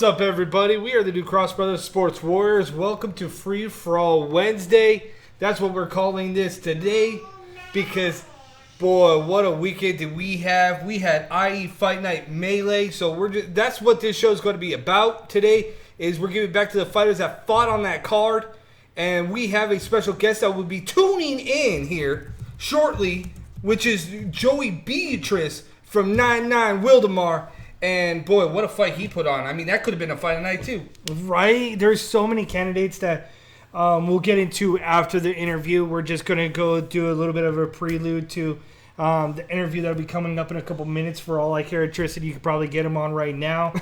What's up, everybody? We are the New Cross Brothers Sports Warriors. Welcome to Free For All Wednesday. That's what we're calling this today because, boy, what a weekend did we have. We had IE Fight Night Melee, so that's what this show is going to be about today, is we're giving back to the fighters that fought on that card, and we have a special guest that will be tuning in here shortly, which is Joey Beatriz from 99 Wildemar. And, boy, what a fight he put on. I mean, that could have been a fight of night, too. Right? There's so many candidates that we'll get into after the interview. We're just going to go do a little bit of a prelude to the interview that will be coming up in a couple minutes. For all I care, Tristan, you could probably get him on right now.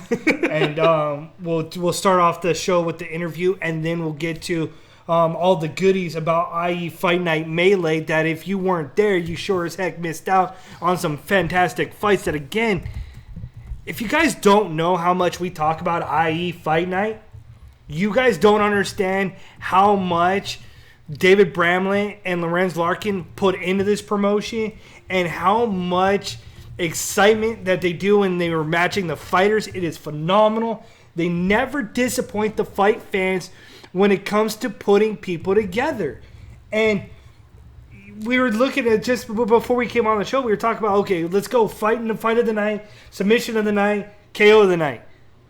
And we'll start off the show with the interview, and then we'll get to all the goodies about IE Fight Night Melee that if you weren't there, you sure as heck missed out on some fantastic fights that, again, if you guys don't know how much we talk about IE Fight Night, you guys don't understand how much David Bramlett and Lorenz Larkin put into this promotion and how much excitement that they do when they were matching the fighters. It is phenomenal. They never disappoint the fight fans when it comes to putting people together. And we were looking at, just before we came on the show, we were talking about, okay, let's go fight in the fight of the night, submission of the night, KO of the night.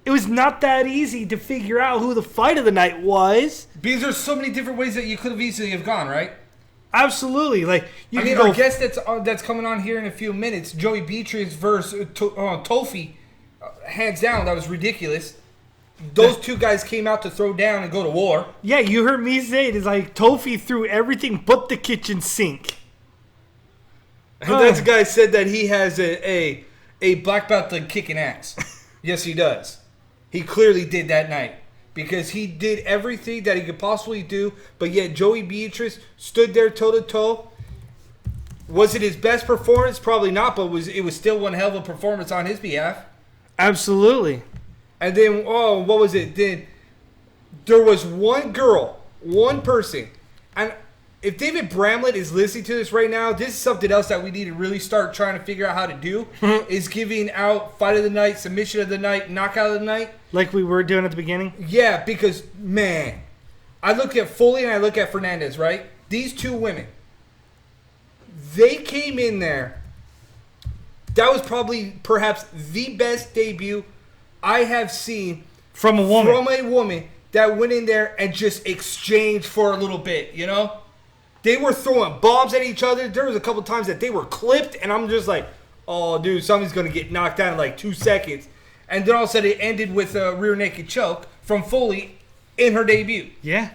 It was not that easy to figure out who the fight of the night was. Because there's so many different ways that you could have easily have gone, right? Absolutely. Our guest that's coming on here in a few minutes, Joey Beatriz versus Tofi, hands down, that was ridiculous. Those two guys came out to throw down and go to war. Yeah, you heard me say it. It's like Tofi threw everything but the kitchen sink. That guy said that he has a black belt in kicking ass. Yes, he does. He clearly did that night because he did everything that he could possibly do, but yet Joey Beatriz stood there toe-to-toe. Was it his best performance? Probably not, but it was still one hell of a performance on his behalf. Absolutely. And then, what was it? Then there was one person, and if David Bramlett is listening to this right now, this is something else that we need to really start trying to figure out how to do, is giving out fight of the night, submission of the night, knockout of the night. Like we were doing at the beginning? Yeah, because, man, I look at Foley and I look at Fernandez, right? These two women, they came in there. That was perhaps the best debut I have seen from a woman that went in there and just exchanged for a little bit, you know? They were throwing bombs at each other. There was a couple times that they were clipped, and I'm just like, oh, dude, somebody's going to get knocked down in like 2 seconds. And then all of a sudden it ended with a rear naked choke from Foley in her debut. Yeah.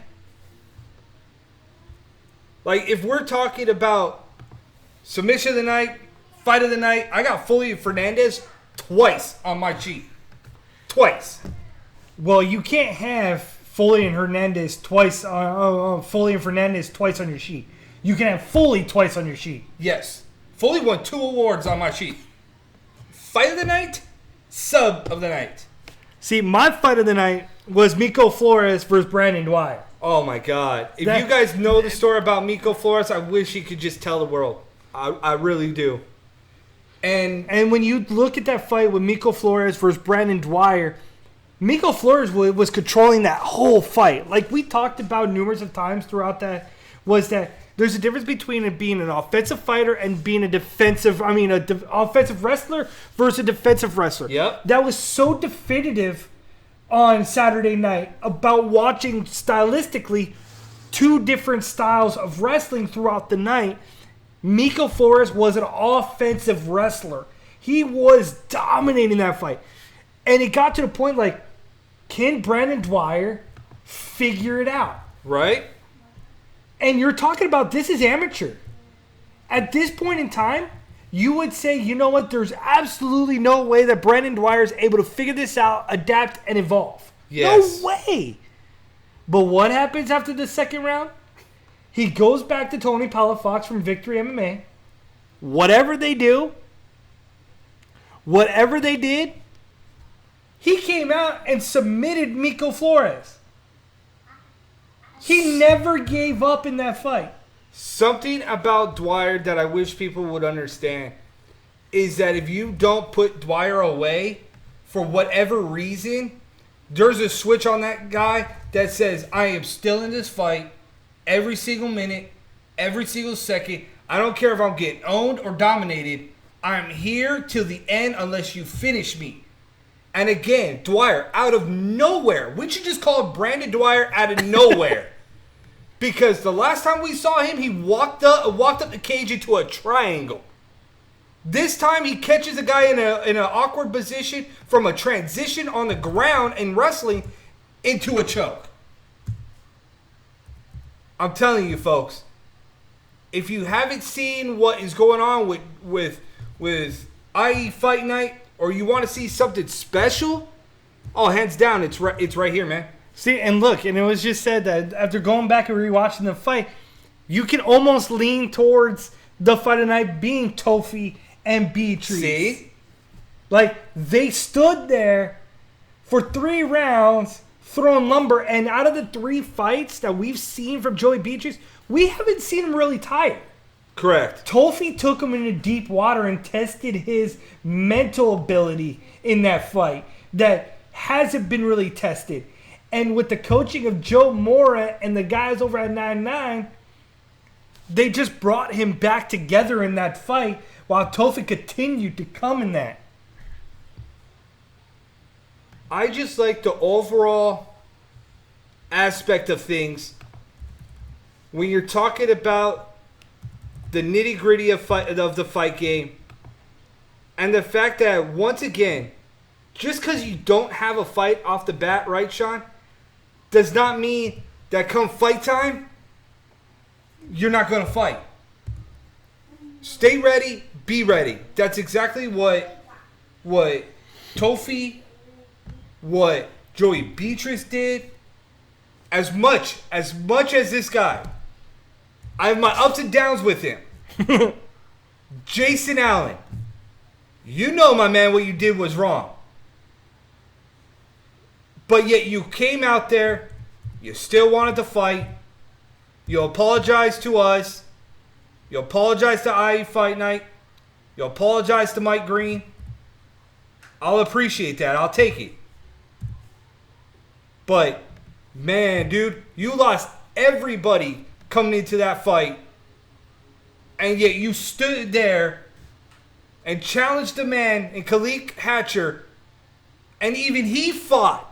Like, if we're talking about submission of the night, fight of the night, I got Foley and Fernandez twice on my sheet. Twice. Well, you can't have Foley and Fernandez twice on your sheet. You can have Foley twice on your sheet. Yes. Foley won 2 awards on my sheet. Fight of the night, sub of the night. See, my fight of the night was Miko Flores versus Brandon Dwyer. Oh, my God. If you guys know the story about Miko Flores, I wish he could just tell the world. I really do. And when you look at that fight with Miko Flores versus Brandon Dwyer, Miko Flores was controlling that whole fight. Like we talked about numerous of times throughout that, was that there's a difference between it being an offensive fighter and being offensive wrestler versus a defensive wrestler. Yep. That was so definitive on Saturday night about watching stylistically 2 different styles of wrestling throughout the night. Miko Flores was an offensive wrestler. He was dominating that fight. And it got to the point, like, can Brandon Dwyer figure it out? Right. And you're talking about this is amateur. At this point in time, you would say, you know what, there's absolutely no way that Brandon Dwyer is able to figure this out, adapt, and evolve. Yes. No way. But what happens after the second round? He goes back to Tony Palafox from Victory MMA. Whatever they did, he came out and submitted Miko Flores. He never gave up in that fight. Something about Dwyer that I wish people would understand is that if you don't put Dwyer away for whatever reason, there's a switch on that guy that says, I am still in this fight every single minute, every single second. I don't care if I'm getting owned or dominated. I'm here till the end unless you finish me. And again, Dwyer, out of nowhere. We should just call it Brandon Dwyer out of nowhere. Because the last time we saw him, he walked up the cage into a triangle. This time he catches a guy in an awkward position from a transition on the ground in wrestling into a choke. I'm telling you, folks, if you haven't seen what is going on with IE Fight Night, or you want to see something special, oh, hands down, it's right here, man. See, and look, and it was just said that after going back and rewatching the fight, you can almost lean towards the fight of the night being Tofi and Beatriz. See? Like, they stood there for 3 rounds throwing lumber, and out of the 3 fights that we've seen from Joey Beatriz, we haven't seen him really tired. Correct. Tofi took him into deep water and tested his mental ability in that fight that hasn't been really tested. And with the coaching of Joe Mora and the guys over at 9-9, they just brought him back together in that fight while Tofi continued to come in that. I just like the overall aspect of things when you're talking about the nitty-gritty of the fight game, and the fact that, once again, just because you don't have a fight off the bat, right, Sean, does not mean that come fight time, you're not going to fight. Stay ready, be ready. That's exactly what Tofi, what Joey Beatriz did. As much as this guy, I have my ups and downs with him. Jason Allen, you know, my man, what you did was wrong. But yet you came out there, you still wanted to fight, you apologized to us, you apologized to IE Fight Night, you apologized to Mike Green. I'll appreciate that, I'll take it. But, man, dude, you lost everybody coming into that fight, and yet you stood there and challenged the man in Khalid Hatcher, and even he fought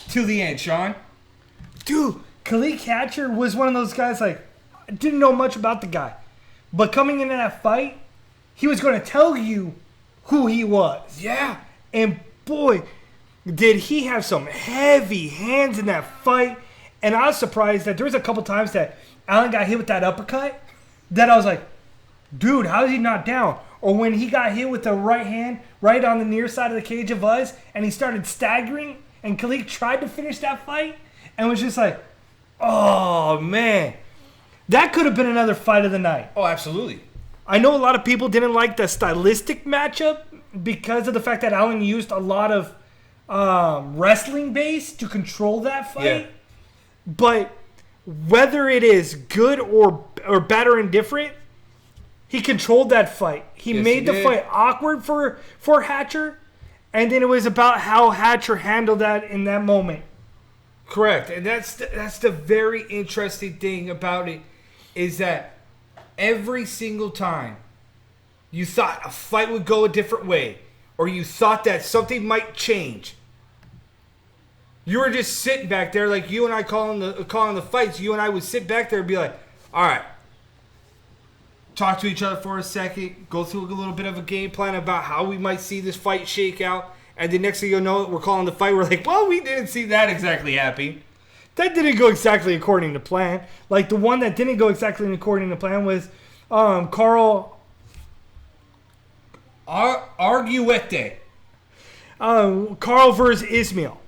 to the end, Sean. Dude, Khalid Hatcher was one of those guys, like, I didn't know much about the guy. But coming into that fight, he was going to tell you who he was. Yeah. And boy, did he have some heavy hands in that fight. And I was surprised that there was a couple times that Allen got hit with that uppercut that I was like, dude, how is he not down? Or when he got hit with the right hand right on the near side of the cage of us and he started staggering and Khalid tried to finish that fight and was just like, oh, man. That could have been another fight of the night. Oh, absolutely. I know a lot of people didn't like the stylistic matchup because of the fact that Allen used a lot of wrestling base to control that fight. Yeah. But whether it is good or bad or indifferent, he controlled that fight. He made the fight awkward for Hatcher, and then it was about how Hatcher handled that in that moment. Correct. And that's the very interesting thing about it, is that every single time you thought a fight would go a different way, or you thought that something might change, you were just sitting back there like you and I calling the fights. You and I would sit back there and be like, all right, talk to each other for a second, go through a little bit of a game plan about how we might see this fight shake out, and the next thing you know, we're calling the fight. We're like, well, we didn't see that exactly happen. That didn't go exactly according to plan. Like, the one that didn't go exactly according to plan was Carl Arguete. Carl versus Ismail.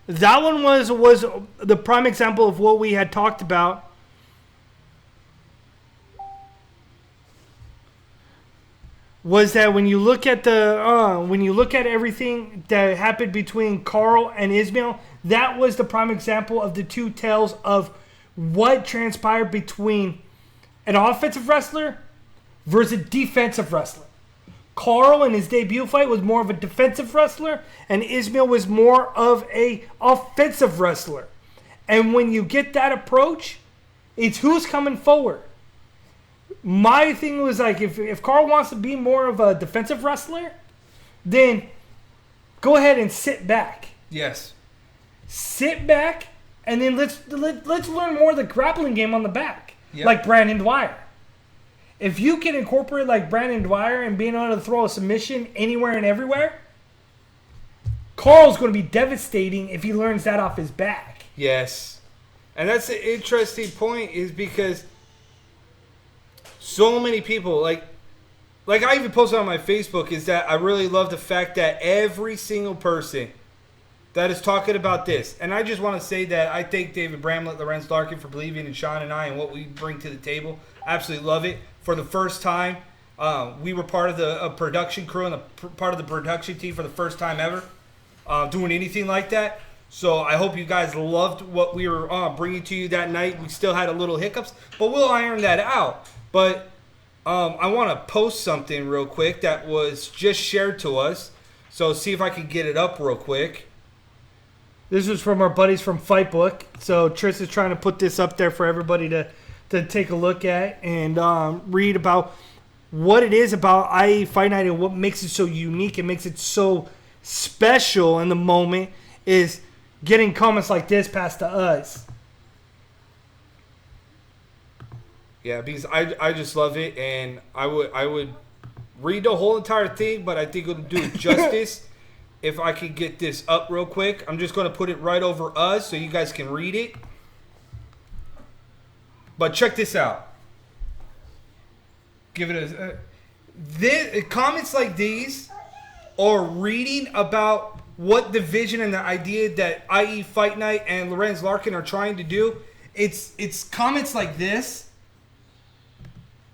That one was the prime example of what we had talked about. Was that when you look at everything that happened between Carl and Ismail, that was the prime example of the two tales of what transpired between an offensive wrestler versus a defensive wrestler. Carl in his debut fight was more of a defensive wrestler, and Ismail was more of a offensive wrestler. And when you get that approach, it's who's coming forward. My thing was like, if Carl wants to be more of a defensive wrestler, then go ahead and sit back. Yes. Sit back, and then let's learn more of the grappling game on the back, Yep. like Brandon Dwyer. If you can incorporate like Brandon Dwyer and being able to throw a submission anywhere and everywhere, Carl's going to be devastating if he learns that off his back. Yes. And that's an interesting point is because so many people, like I even posted on my Facebook, is that I really love the fact that every single person that is talking about this, and I just want to say that I thank David Bramlett, Lorenz Larkin for believing in Sean and I and what we bring to the table. Absolutely love it. For the first time, we were part of the production crew and part of the production team for the first time ever doing anything like that. So I hope you guys loved what we were bringing to you that night. We still had a little hiccups, but we'll iron that out. But I want to post something real quick that was just shared to us. So see if I can get it up real quick. This is from our buddies from Fightbook. So Tris is trying to put this up there for everybody to take a look at and read about what it is about IE Fight Night and what makes it so unique and makes it so special in the moment is getting comments like this passed to us. Yeah, because I just love it, and I would read the whole entire thing, but I think it'll do it justice if I could get this up real quick. I'm just going to put it right over us so you guys can read it. But check this out. Give it comments like these or reading about what the vision and the idea that IE Fight Night and Lorenz Larkin are trying to do. It's comments like this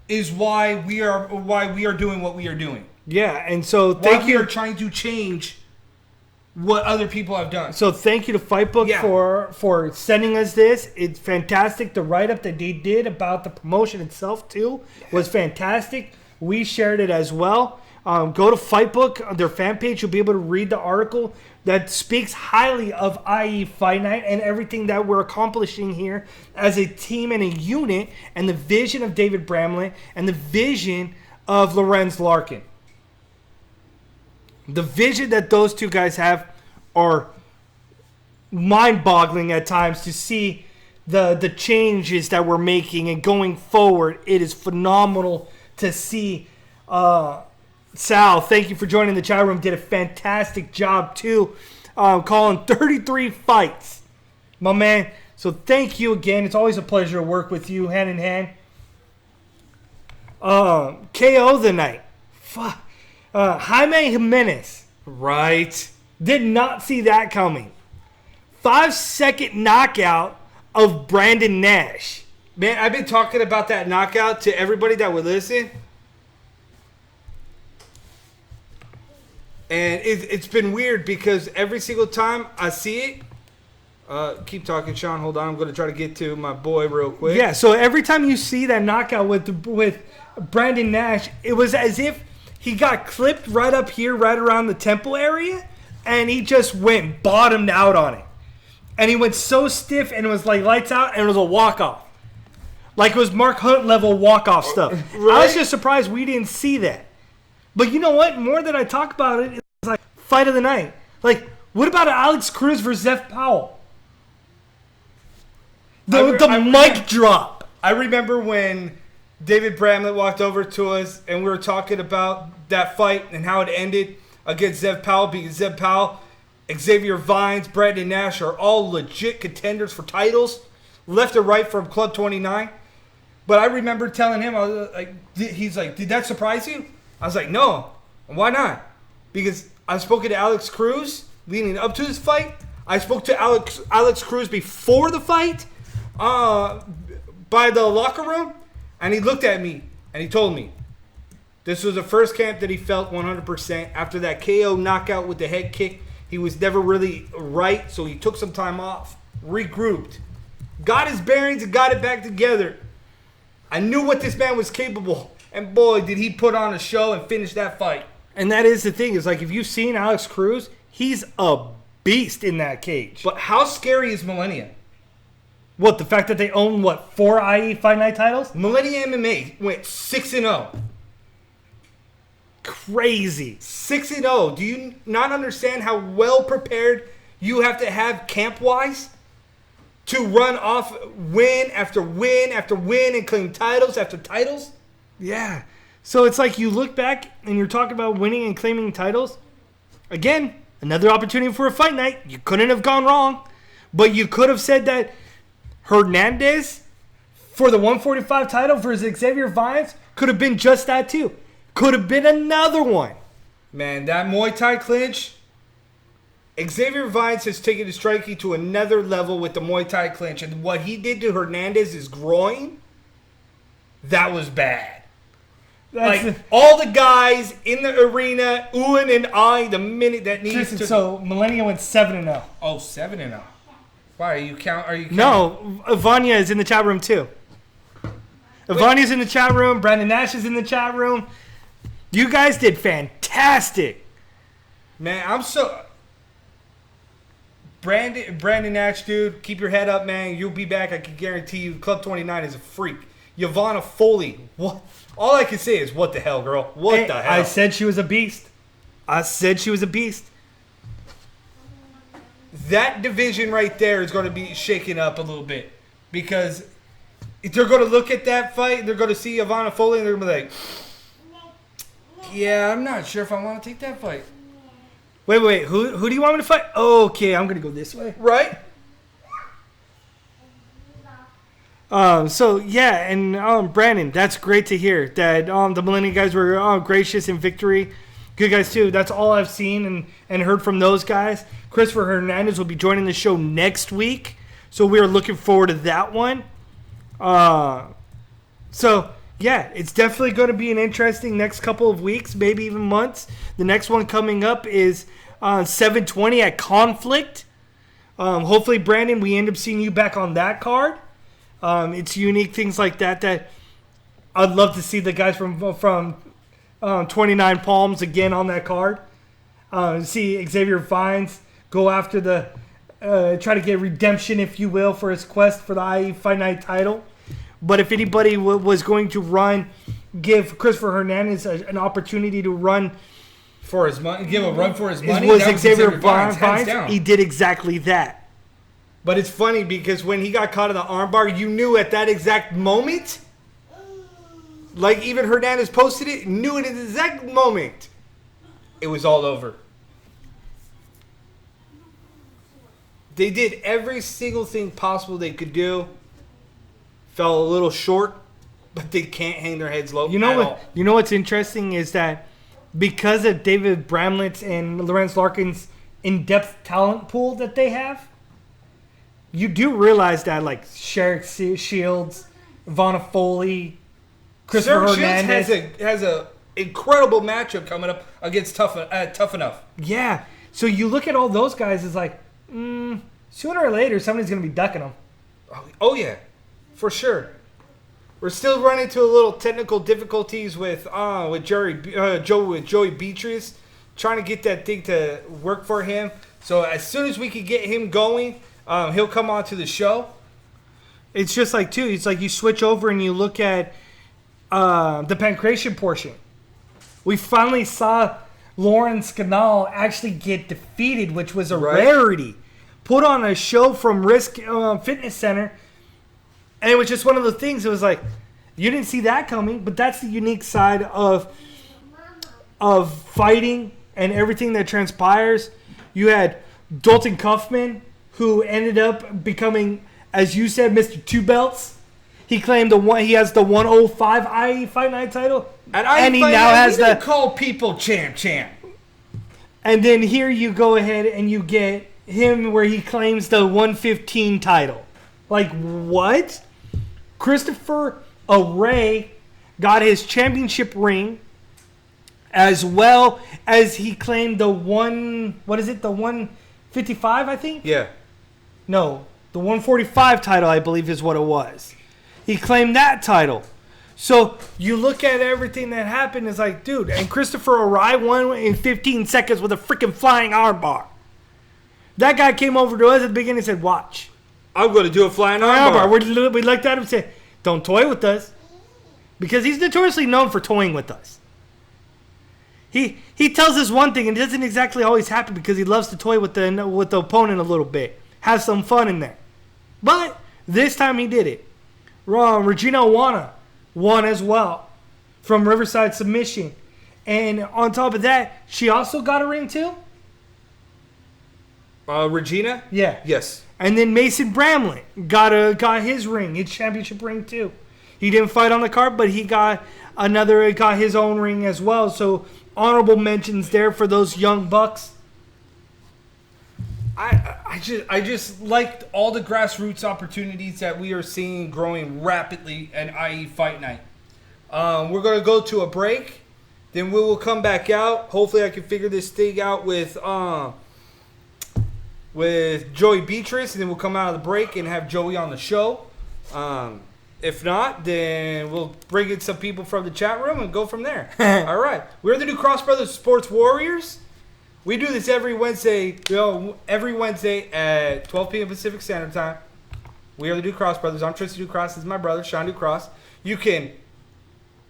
is why we are doing what we are doing. Yeah, and so Thank you. We are trying to change what other people have done. So thank you to Fightbook for sending us this. It's fantastic. The write-up that they did about the promotion itself, too, was fantastic. We shared it as well. Go to Fightbook, their fan page. You'll be able to read the article that speaks highly of IE Fight Night and everything that we're accomplishing here as a team and a unit, and the vision of David Bramlett and the vision of Lorenz Larkin. The vision that those two guys have are mind-boggling at times to see the changes that we're making and going forward. It is phenomenal to see. Sal, thank you for joining the chat room. Did a fantastic job, too, calling 33 fights. My man, so thank you again. It's always a pleasure to work with you hand in hand. KO the night. Fuck. Jaime Jimenez. Right. Did not see that coming. 5-second knockout of Brandon Nash. Man, I've been talking about that knockout to everybody that would listen. And it's been weird because every single time I see it, keep talking, Sean. Hold on. I'm going to try to get to my boy real quick. Yeah, so every time you see that knockout with Brandon Nash, it was as if he got clipped right up here, right around the temple area, and he just went bottomed out on it. And he went so stiff, and it was like lights out, and it was a walk-off. Like it was Mark Hunt level walk-off stuff. Right? I was just surprised we didn't see that. But you know what? More that I talk about it, it's like fight of the night. Like, what about Alex Cruz versus Zev Powell? The mic drop. I remember when David Bramlett walked over to us and we were talking about that fight and how it ended against Zev Powell, because Zev Powell, Xavier Vines, Brandon Nash are all legit contenders for titles, left and right from Club 29. But I remember telling him, I was like, he's like, did that surprise you? I was like, no. Why not? Because I've spoken to Alex Cruz leading up to this fight. I spoke to Alex Cruz before the fight by the locker room. And he looked at me and he told me this was the first camp that he felt 100%. After that KO knockout with the head kick, he was never really right. So he took some time off, regrouped, got his bearings and got it back together. I knew what this man was capable. And boy, did he put on a show and finish that fight. And that is the thing. Is like if you've seen Alex Cruz, he's a beast in that cage. But how scary is Millennia? What, the fact that they own, 4 IE Fight Night titles? Millennia MMA went 6-0. Crazy. 6-0. Do you not understand how well prepared you have to have camp-wise to run off win after win after win and claim titles after titles? Yeah. So it's like you look back and you're talking about winning and claiming titles. Again, another opportunity for a fight night. You couldn't have gone wrong. But you could have said that Hernandez for the 145 title versus Xavier Vines could have been just that too. Could have been another one. Man, that Muay Thai clinch, Xavier Vines has taken his striking to another level with the Muay Thai clinch. And what he did to Hernandez's groin, that was bad. All the guys in the arena, oohing and eyeing the minute that needs to... So, Millennia went 7-0. Oh, 7-0. Why, are you counting? No, Vanya is in the chat room too. Vanya's in the chat room. Brandon Nash is in the chat room. You guys did fantastic. Man, I'm so... Brandon Nash, dude, keep your head up, man. You'll be back. I can guarantee you. Club 29 is a freak. Yvonne Foley. What? All I can say is, what the hell, girl? What the hell? I said she was a beast. That division right there is going to be shaken up a little bit. Because they're going to look at that fight, they're going to see Yvonne Foley, and they're going to be like, yeah, I'm not sure if I want to take that fight. Wait. Who do you want me to fight? Okay, I'm going to go this way. Right? So yeah, and Brandon, that's great to hear that the Millennia guys were gracious in victory. Good guys too. That's all I've seen and heard from those guys. Christopher Hernandez will be joining the show next week, so we are looking forward to that one. So yeah, it's definitely going to be an interesting next couple of weeks, maybe even months. The next one coming up is 720 at Conflict. Hopefully, Brandon, we end up seeing you back on that card. It's unique things like that I'd love to see the guys from 29 Palms again on that card. See Xavier Vines go after try to get redemption, if you will, for his quest for the IE Fight Night title. But if anybody was going to give Christopher Hernandez an opportunity to run for his money, give a run for his money, was Xavier Vines. He did exactly that. But it's funny because when he got caught in the armbar, you knew at that exact moment, like even Hernandez posted it, knew at the exact moment, it was all over. They did every single thing possible they could do. Fell a little short, but they can't hang their heads low. You know what's interesting is that because of David Bramlett's and Lorenz Larkin's in-depth talent pool that they have, you do realize that like Sherrick Shields, Ivana Foley, Christopher Hernandez has a incredible matchup coming up against Tough Enough. Yeah. So you look at all those guys, it's like, sooner or later somebody's going to be ducking them. Oh yeah, for sure. We're still running into a little technical difficulties with Joey Beatriz, trying to get that thing to work for him. So as soon as we can get him going, he'll come on to the show. It's just like, too, it's like you switch over and you look at the pancreation portion. We finally saw Lawrence Canal actually get defeated, which was a rarity. Put on a show from Risk Fitness Center. And it was just one of the things. It was like, you didn't see that coming, but that's the unique side of fighting and everything that transpires. You had Dalton Kaufman, who ended up becoming, as you said, Mr. Two Belts. He claimed he has the 105 IE Fight Night title, and he now has the call people champ. And then here you go ahead and you get him where he claims the 115 title. Like what? Christopher Array got his championship ring, as well as he claimed the 155, I think? Yeah. No, the 145 title, I believe, is what it was. He claimed that title. So you look at everything that happened, it's like, dude, and Christopher O'Reilly won in 15 seconds with a freaking flying armbar. That guy came over to us at the beginning and said, watch. I'm going to do a flying armbar. We looked at him and said, don't toy with us. Because he's notoriously known for toying with us. He tells us one thing and it doesn't exactly always happen because he loves to toy with the opponent a little bit. Have some fun in there. But this time he did it. Regina Owana won as well from Riverside Submission. And on top of that, she also got a ring too? Regina? Yeah. Yes. And then Mason Bramlett got his ring, his championship ring too. He didn't fight on the card, but he got his own ring as well. So honorable mentions there for those young bucks. I just liked all the grassroots opportunities that we are seeing growing rapidly at IE Fight Night. We're going to go to a break. Then we will come back out. Hopefully I can figure this thing out with Joey Beatriz. And then we'll come out of the break and have Joey on the show. If not, then we'll bring in some people from the chat room and go from there. All right. We're the new Cross Brothers Sports Warriors. We do this every Wednesday at 12 p.m. Pacific Standard Time. We are the New Cross Brothers. I'm Tristan Ducross. This is my brother, Sean Ducross. You can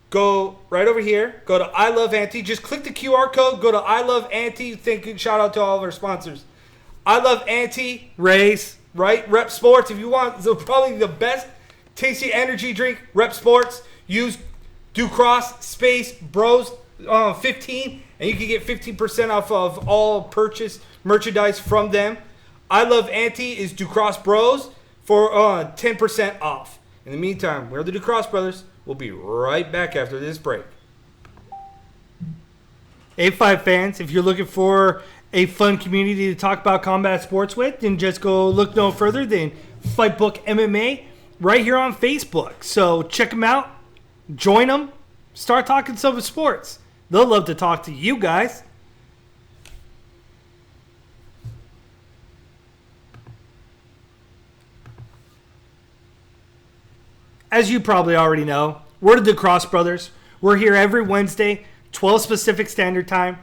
go right over here. Go to I Love Auntie. Just click the QR code. Go to I Love Auntie. Shout out to all of our sponsors. I Love Auntie. Race. Right? Rep Sports. If you want probably the best tasty energy drink, Rep Sports. Use Ducross space Bros 15 and you can get 15% off of all purchase merchandise from them. I Love Auntie is Ducross Bros for 10% off. In the meantime, we're the Ducross Brothers. We'll be right back after this break. A5 fans, if you're looking for a fun community to talk about combat sports with, then just go look no further than Fightbook MMA right here on Facebook. So check them out, join them, start talking some sports. They'll love to talk to you guys. As you probably already know, we're the Cross Brothers. We're here every Wednesday, 12 Pacific Standard Time.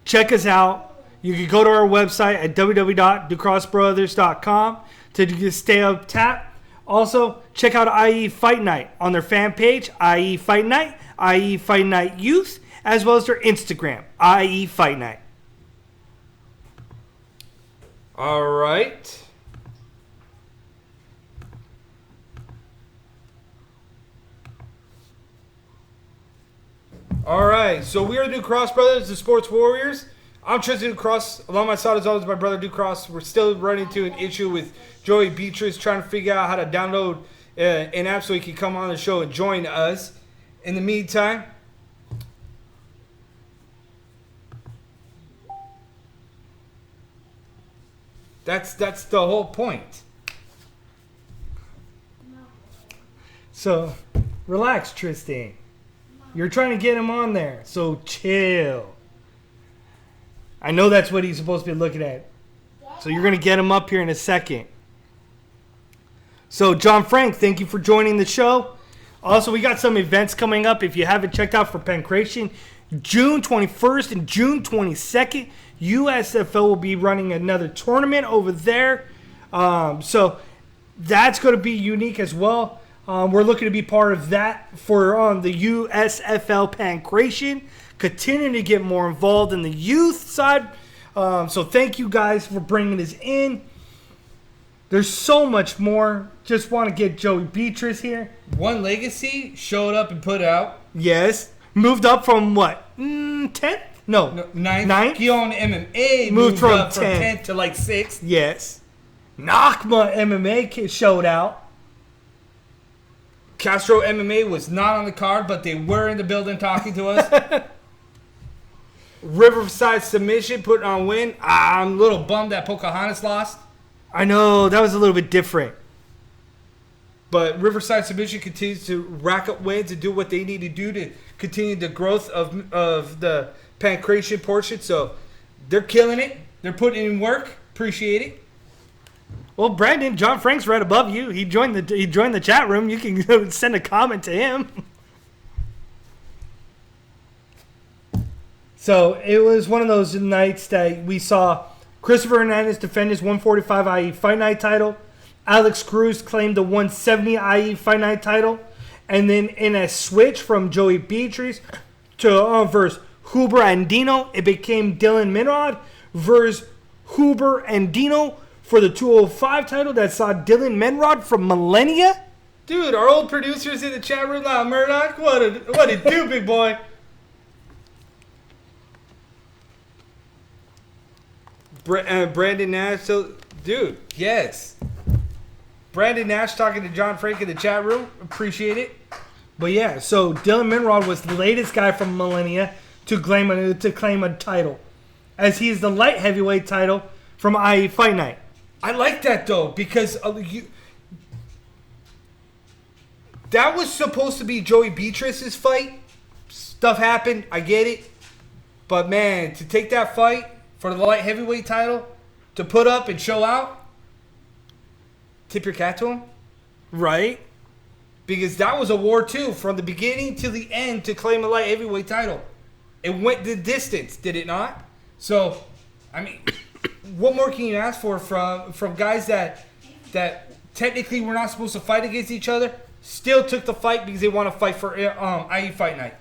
Check us out. You can go to our website at www.ducrossbrothers.com to stay up tap. Also, check out IE Fight Night on their fan page, IE Fight Night, IE Fight Night Youth, as well as their Instagram, IE Fight Night. All right. All right. So we are the New Cross Brothers, the Sports Warriors. I'm Tristan Ducross. Along my side, as always, my brother Ducross. We're still running into an issue with Joey Beatriz trying to figure out how to download an app so he can come on the show and join us. In the meantime, that's the whole point. So, relax, Tristan. You're trying to get him on there, so chill. I know that's what he's supposed to be looking at. So you're going to get him up here in a second. So, John Frank, thank you for joining the show. Also, we got some events coming up. If you haven't checked out for Pancration, June 21st and June 22nd, USFL will be running another tournament over there. So that's going to be unique as well. We're looking to be part of that for the USFL Pancration. Continuing to get more involved in the youth side. So thank you guys for bringing this in. There's so much more. Just want to get Joey Beatriz here. One Legacy showed up and put out. Yes. Moved up from what? 10th? No. Ninth. Guillaume MMA moved from up from 10th to like 6th. Yes. Nakma MMA showed out. Castro MMA was not on the card, but they were in the building talking to us. Riverside Submission put on win. I'm a little bummed that Pocahontas lost. I know. That was a little bit different. But Riverside Submission continues to rack up wins and do what they need to do to continue the growth of the Pancration portion. So they're killing it. They're putting in work. Appreciate it. Well, Brandon, John Frank's right above you. He joined the chat room. You can send a comment to him. So it was one of those nights that we saw Christopher Hernandez defend his 145 IE Fight Night title. Alex Cruz claimed the 170 IE Fight Night title. And then in a switch from Joey Beatriz to versus Huber Andino, it became Dylan Minrod versus Huber Andino for the 205 title. That saw Dylan Minrod from Millennia. Dude, our old producers in the chat room now, Murdoch. What it do, big boy? Brandon Nash. So, dude, yes. Brandon Nash talking to John Frank in the chat room. Appreciate it. But yeah, so Dylan Minrod was the latest guy from Millennia to claim a title, as he is the light heavyweight title from IE Fight Night. I like that though, because that was supposed to be Joey Beatriz's fight. Stuff happened. I get it. But man, to take that fight for the light heavyweight title, to put up and show out, tip your cap to him. Right? Because that was a war too, from the beginning to the end, to claim a light heavyweight title. It went the distance, did it not? So, I mean, what more can you ask for from guys that technically were not supposed to fight against each other, still took the fight because they want to fight for IE Fight Night?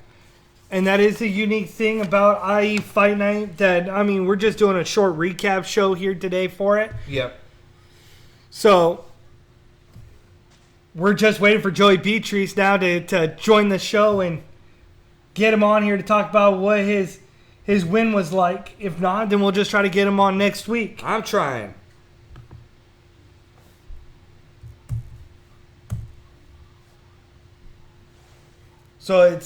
And that is the unique thing about IE Fight Night, that, I mean, we're just doing a short recap show here today for it. Yep. So, we're just waiting for Joey Beatriz now to join the show and get him on here to talk about what his win was like. If not, then we'll just try to get him on next week. I'm trying. So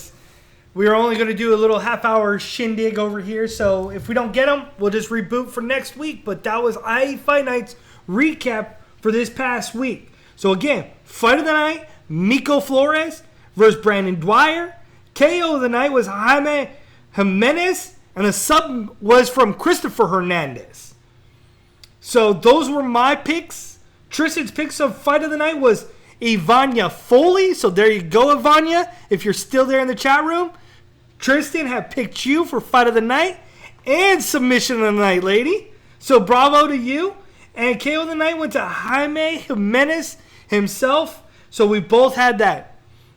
we're only going to do a little half-hour shindig over here. So if we don't get him, we'll just reboot for next week. But that was IE Fight Night's recap for this past week. So again, fight of the night, Miko Flores versus Brandon Dwyer. KO of the night was Jaime Jimenez, and the sub was from Christopher Hernandez. So those were my picks. Tristan's picks of fight of the night was Ivania Foley. So there you go, Ivania. If you're still there in the chat room, Tristan had picked you for fight of the night and submission of the night, lady. So bravo to you. And KO of the night went to Jaime Jimenez himself. So we both had that.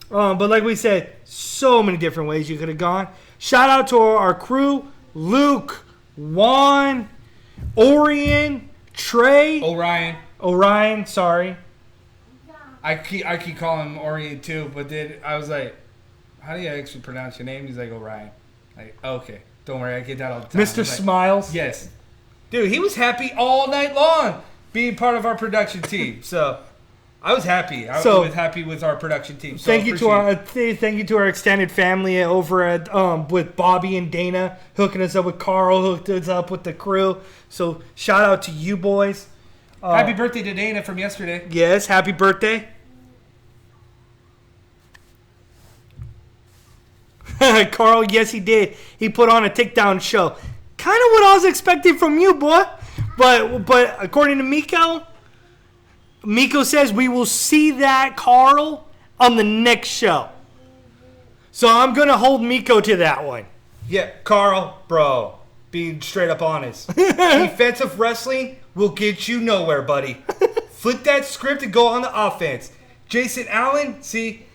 But like we said, so many different ways you could have gone. Shout out to our crew, Luke, Juan, Orion, Trey. Orion, sorry. I keep calling him Orion too, but then I was like, how do you actually pronounce your name? He's like, Orion. Like, okay, don't worry, I get that all the time. Mr. Smiles. Yes. Dude, he was happy all night long being part of our production team. So I was happy. I was happy with our production team. So thank you to our extended family over at with Bobby and Dana, hooking us up with Carl, hooked us up with the crew. So shout out to you boys. Happy birthday to Dana from yesterday. Yes, happy birthday. Carl, yes he did. He put on a takedown show. Kind of what I was expecting from you, boy. But according to Miko says we will see that, Carl, on the next show. So I'm going to hold Miko to that one. Yeah, Carl, bro, being straight up honest. Defensive wrestling will get you nowhere, buddy. Flip that script and go on the offense. Jason Allen, see,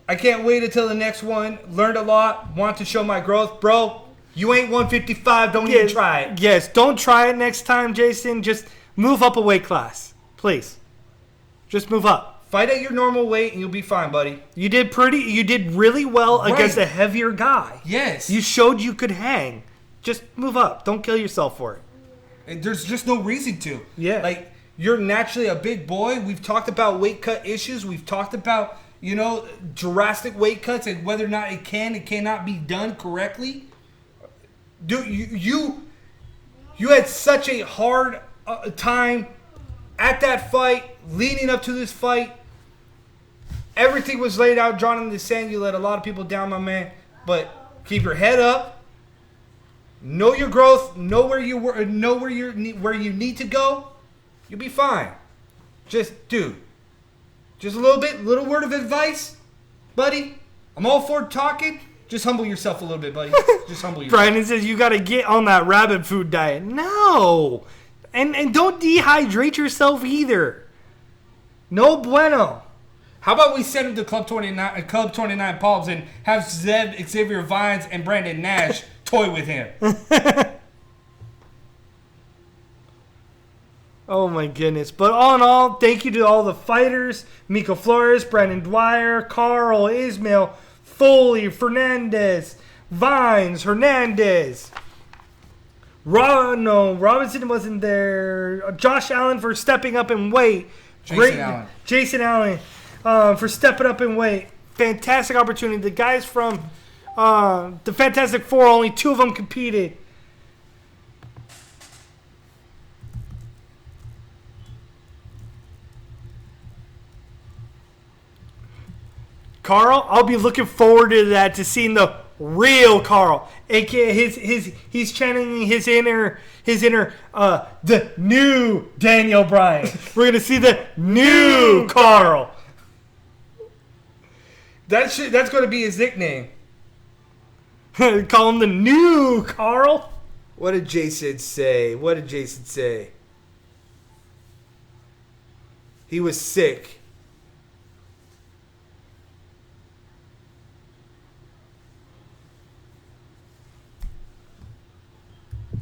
I can't wait until the next one. Learned a lot. Want to show my growth. Bro, you ain't 155. Don't even try it. Yes, don't try it next time, Jason. Just move up a weight class. Please. Just move up. Fight at your normal weight and you'll be fine, buddy. You did really well against a heavier guy. Yes. You showed you could hang. Just move up. Don't kill yourself for it. And there's just no reason to. Yeah. Like, you're naturally a big boy. We've talked about weight cut issues. We've talked about, drastic weight cuts and whether or not it cannot be done correctly. Dude, you had such a hard time at that fight, leading up to this fight. Everything was laid out, drawn in the sand. You let a lot of people down, my man. But keep your head up. Know your growth. Know where you need to go. You'll be fine. Just a little word of advice, buddy. I'm all for talking. Just humble yourself a little bit, buddy. Just humble yourself. Brandon says you got to get on that rabbit food diet. No. And don't dehydrate yourself either. No bueno. How about we send him to Club 29 Palms and have Xavier Vines and Brandon Nash toy with him? Oh my goodness. But all in all, thank you to all the fighters. Miko Flores, Brandon Dwyer, Carl, Ismail, Foley, Fernandez, Vines, Hernandez. Robinson wasn't there. Josh Allen for stepping up in weight. Jason Allen for stepping up in weight. Fantastic opportunity. The guys from the Fantastic Four, only 2 of them competed. Carl, I'll be looking forward to that, to seeing the real Carl, aka he's channeling his inner the new Daniel Bryan. We're gonna see the new Carl. That's gonna be his nickname. Call him the new Carl. What did Jason say? He was sick.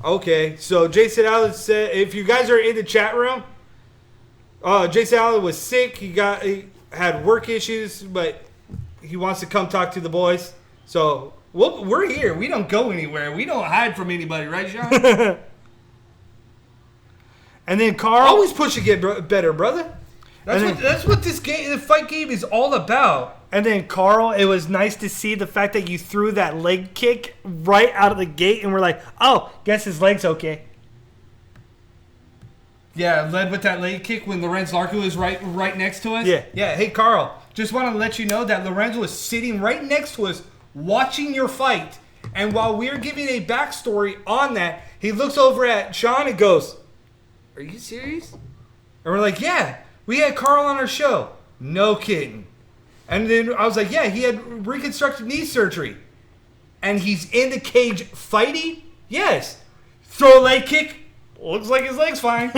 Okay, so Jason Allen said, if you guys are in the chat room, Jason Allen was sick. He had work issues, but he wants to come talk to the boys. So we're here. We don't go anywhere. We don't hide from anybody, right, Sean? And then Carl, always push to get better, brother. That's what this game, the fight game, is all about. And then Carl, it was nice to see the fact that you threw that leg kick right out of the gate, and we're like, oh, guess his leg's okay. Yeah, led with that leg kick when Lorenz Larkin was right next to us. Yeah. Yeah, hey, Carl, just want to let you know that Lorenz was sitting right next to us watching your fight. And while we were giving a backstory on that, he looks over at Sean and goes, are you serious? And we're like, yeah, we had Carl on our show. No kidding. And then I was like, yeah, he had reconstructive knee surgery. And he's in the cage fighting? Yes. Throw a leg kick? Looks like his leg's fine.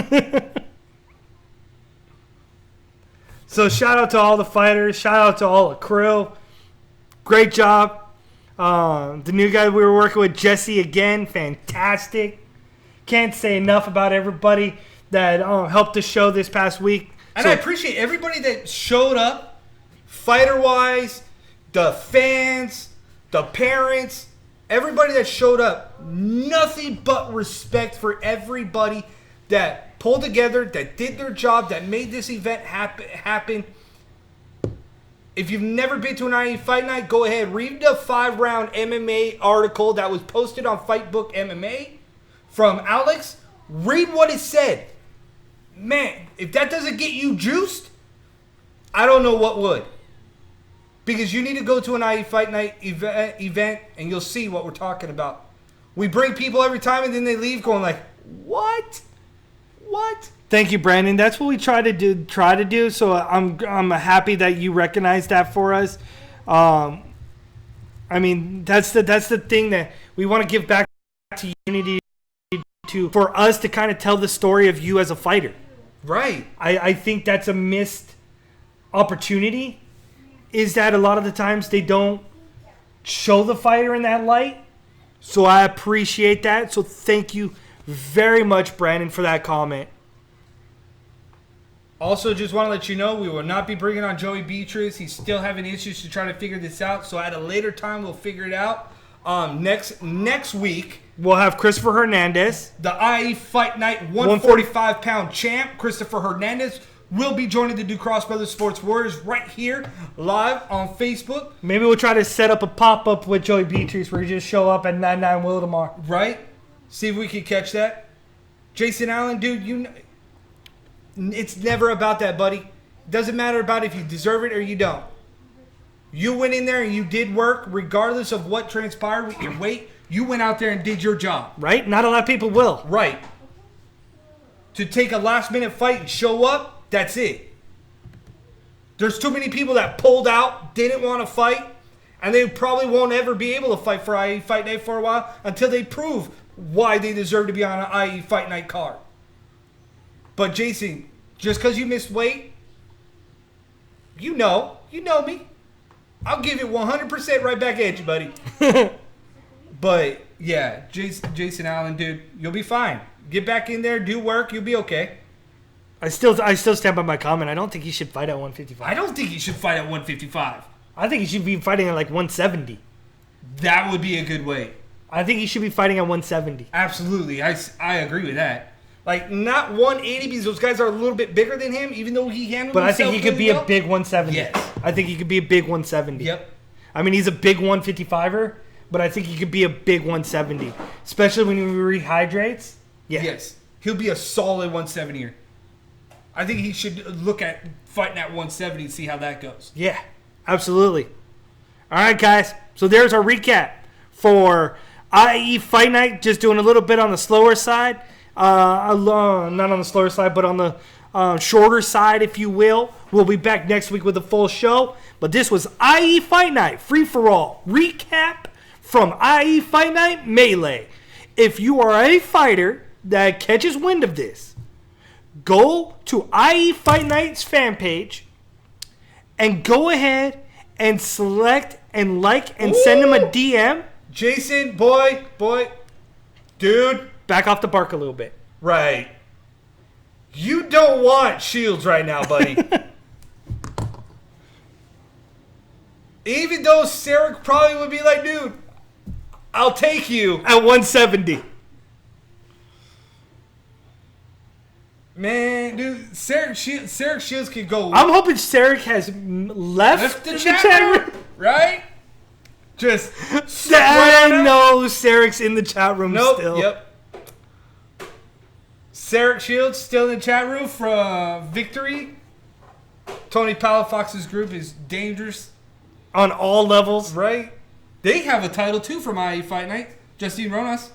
So shout out to all the fighters. Shout out to all the crew. Great job. The new guy we were working with, Jesse, again, fantastic. Can't say enough about everybody that helped the show this past week. And I appreciate everybody that showed up. Fighter-wise, the fans, the parents, everybody that showed up, nothing but respect for everybody that pulled together, that did their job, that made this event happen. If you've never been to an IE Fight Night, go ahead, read the 5-round MMA article that was posted on Fightbook MMA from Alex. Read what it said. Man, if that doesn't get you juiced, I don't know what would. Because you need to go to an IE Fight Night event and you'll see what we're talking about. We bring people every time and then they leave going like, what? What? Thank you, Brandon. That's what we try to do. So I'm happy that you recognize that for us. I mean, that's the thing that we want to give back to Unity for us to kind of tell the story of you as a fighter. Right. I think that's a missed opportunity. Is that a lot of the times they don't show the fighter in that light. So I appreciate that. So thank you very much, Brandon, for that comment. Also, just want to let you know, we will not be bringing on Joey Beatriz. He's still having issues to try to figure this out. So at a later time, we'll figure it out. Next week, we'll have Christopher Hernandez. The IE Fight Night 145-pound champ, Christopher Hernandez, will be joining the Ducross Brothers Sports Warriors right here, live on Facebook. Maybe we'll try to set up a pop-up with Joey Beatriz where you just show up at 99 Will tomorrow. Right? See if we can catch that. Jason Allen, dude, it's never about that, buddy. It doesn't matter about if you deserve it or you don't. You went in there and you did work, regardless of what transpired with your weight. You went out there and did your job. Right? Not a lot of people will. Right. To take a last-minute fight and show up, that's it. There's too many people that pulled out, didn't want to fight, And they probably won't ever be able to fight for IE Fight Night for a while until they prove why they deserve to be on an IE Fight Night card. But Jason, just because you missed weight, you know me. I'll give it 100% right back at you, buddy. But, yeah, Jason Allen, dude, you'll be fine. Get back in there, do work, you'll be okay. I still stand by my comment. I don't think he should fight at 155. I don't think he should fight at 155. I think he should be fighting at like 170. That would be a good weight. I think he should be fighting at 170. Absolutely. I agree with that. Like, not 180 because those guys are a little bit bigger than him, even though he handled But I himself think he could be really well. a big 170. Yes. I think he could be a big 170. Yep. I mean, he's a big 155er, but I think he could be a big 170. Especially when he rehydrates. Yeah. Yes. He'll be a solid 170er. I think he should look at fighting at 170 and see how that goes. Yeah, absolutely. All right, guys. So there's our recap for IE Fight Night. Just doing a little bit on the slower side. Not on the slower side, but on the shorter side, if you will. We'll be back next week with a full show. But this was IE Fight Night Free-for-All recap from IE Fight Night Melee. If you are a fighter that catches wind of this, go to IE Fight Night's fan page and go ahead and select and like and send him a DM. Jason, boy, dude. Back off the bark a little bit. Right. You don't want shields right now, buddy. Even though Sarek probably would be like, dude, I'll take you. At 170. Man, dude, Sarek Shields could go. I'm hoping Sarek has left the chat room, right? Just I know Sarek's in the chat room still. Yep. Sarek Shields still in the chat room for Victory. Tony Palafox's group is dangerous. On all levels. Right? They have a title too from IE Fight Night. Justine Ronas.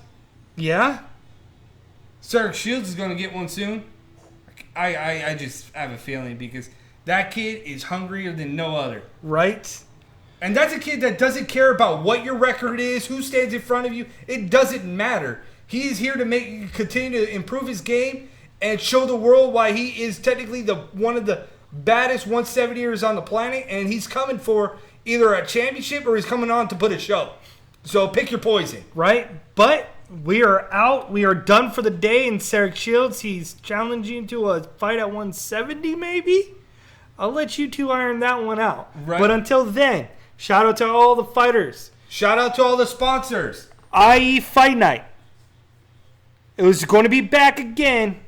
Yeah? Sarek Shields is going to get one soon. I just have a feeling because that kid is hungrier than no other. Right? And that's a kid that doesn't care about what your record is, who stands in front of you. It doesn't matter. He is here to continue to improve his game and show the world why he is technically one of the baddest 170ers on the planet. And he's coming for either a championship or he's coming on to put a show. So pick your poison. Right? But we are out. We are done for the day. And Sarek Shields, he's challenging to a fight at 170 maybe? I'll let you two iron that one out. Right. But until then, shout out to all the fighters. Shout out to all the sponsors. IE Fight Night. It was going to be back again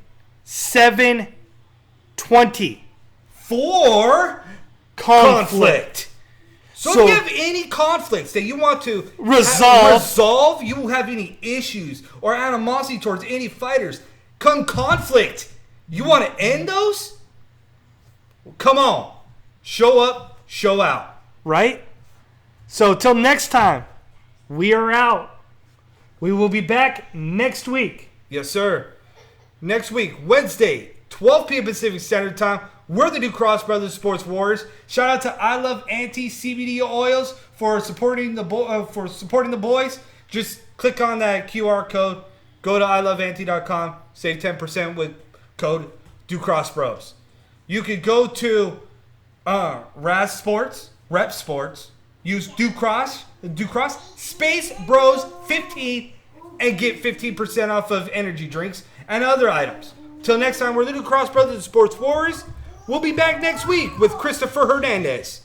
7/20 For conflict. So if you have any conflicts that you want to resolve, you have any issues or animosity towards any fighters, come conflict. You want to end those? Well, come on. Show up, show out. Right? So till next time, we are out. We will be back next week. Yes, sir. Next week, Wednesday, 12 p.m. Pacific Standard Time. We're the new Cross Brothers Sports Warriors. Shout out to I Love Anti CBD Oils for supporting the boys. Just click on that QR code. Go to iloveanti.com. Save 10% with code DoCrossBros. You could go to Raz Sports, Rep Sports. Use DoCross Space Bros 15 and get 15% off of energy drinks and other items. Till next time, we're the new Cross Brothers Sports Warriors. We'll be back next week with Christopher Hernandez.